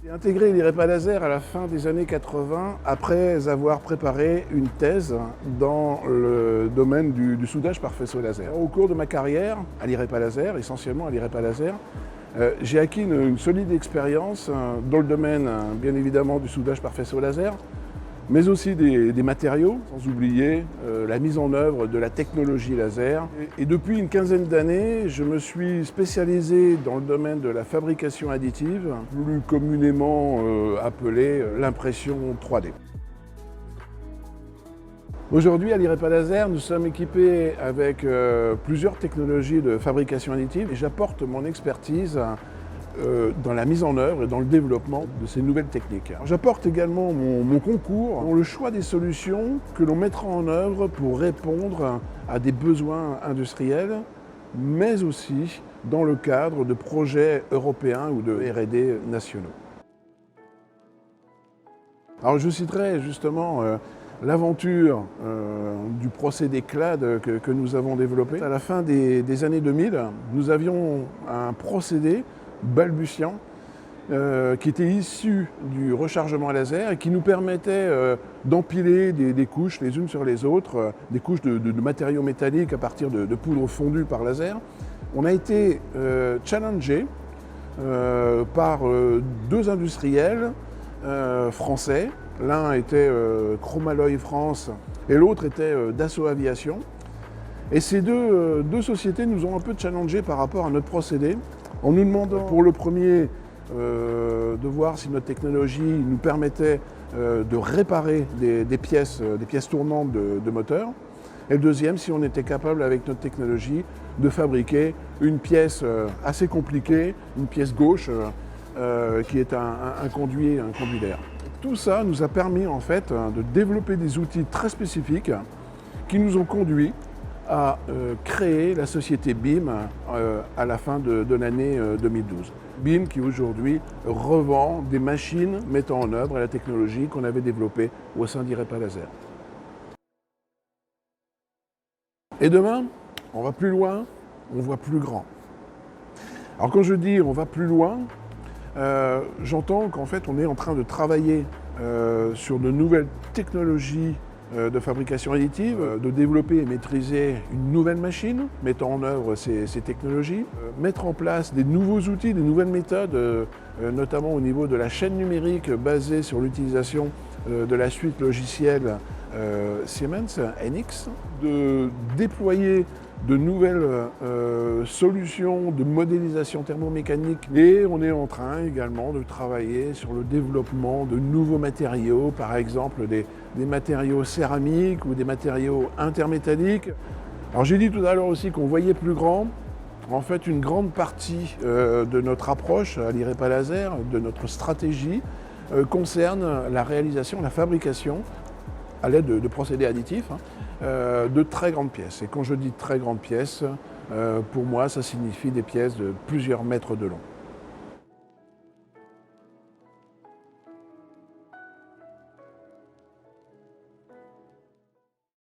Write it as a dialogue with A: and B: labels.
A: J'ai intégré l'IREPA Laser à la fin des années 80 après avoir préparé une thèse dans le domaine du soudage par faisceau laser. Au cours de ma carrière à l'IREPA Laser, essentiellement à l'IREPA Laser, j'ai acquis une solide expérience dans le domaine bien évidemment du soudage par faisceau laser, mais aussi des matériaux, sans oublier la mise en œuvre de la technologie laser. Et depuis une quinzaine d'années, je me suis spécialisé dans le domaine de la fabrication additive, plus communément appelée l'impression 3D. Aujourd'hui, à l'IREPA Laser, nous sommes équipés avec plusieurs technologies de fabrication additive et j'apporte mon expertise dans la mise en œuvre et dans le développement de ces nouvelles techniques. J'apporte également mon concours dans le choix des solutions que l'on mettra en œuvre pour répondre à des besoins industriels, mais aussi dans le cadre de projets européens ou de R&D nationaux. Alors je citerai justement l'aventure du procédé CLAD que nous avons développé. À la fin des années 2000, nous avions un procédé balbutiant qui était issu du rechargement à laser et qui nous permettait d'empiler des couches les unes sur les autres, des couches de matériaux métalliques à partir de poudre fondue par laser. On a été challengé par deux industriels français. L'un était Chromalloy France et l'autre était Dassault Aviation. Et ces deux sociétés nous ont un peu challengés par rapport à notre procédé, en nous demandant pour le premier de voir si notre technologie nous permettait de réparer des pièces tournantes de moteurs, et le deuxième si on était capable avec notre technologie de fabriquer une pièce assez compliquée, une pièce gauche qui est un conduit d'air. Tout ça nous a permis en fait de développer des outils très spécifiques qui nous ont conduits à créer la société BIM à la fin de l'année 2012. BIM qui aujourd'hui revend des machines mettant en œuvre la technologie qu'on avait développée au sein d'IREPA Laser. Et demain, on va plus loin, on voit plus grand. Alors quand je dis on va plus loin, j'entends qu'en fait on est en train de travailler sur de nouvelles technologies de fabrication additive, de développer et maîtriser une nouvelle machine mettant en œuvre ces technologies, mettre en place des nouveaux outils, des nouvelles méthodes, notamment au niveau de la chaîne numérique basée sur l'utilisation de la suite logicielle Siemens NX, de déployer de nouvelles solutions de modélisation thermomécanique et on est en train également de travailler sur le développement de nouveaux matériaux, par exemple des matériaux céramiques ou des matériaux intermétalliques. Alors j'ai dit tout à l'heure aussi qu'on voyait plus grand. En fait, une grande partie de notre approche à l'IREPA Laser, de notre stratégie, concerne la réalisation, la fabrication à l'aide de procédés additifs, de très grandes pièces. Et quand je dis très grandes pièces, pour moi, ça signifie des pièces de plusieurs mètres de long.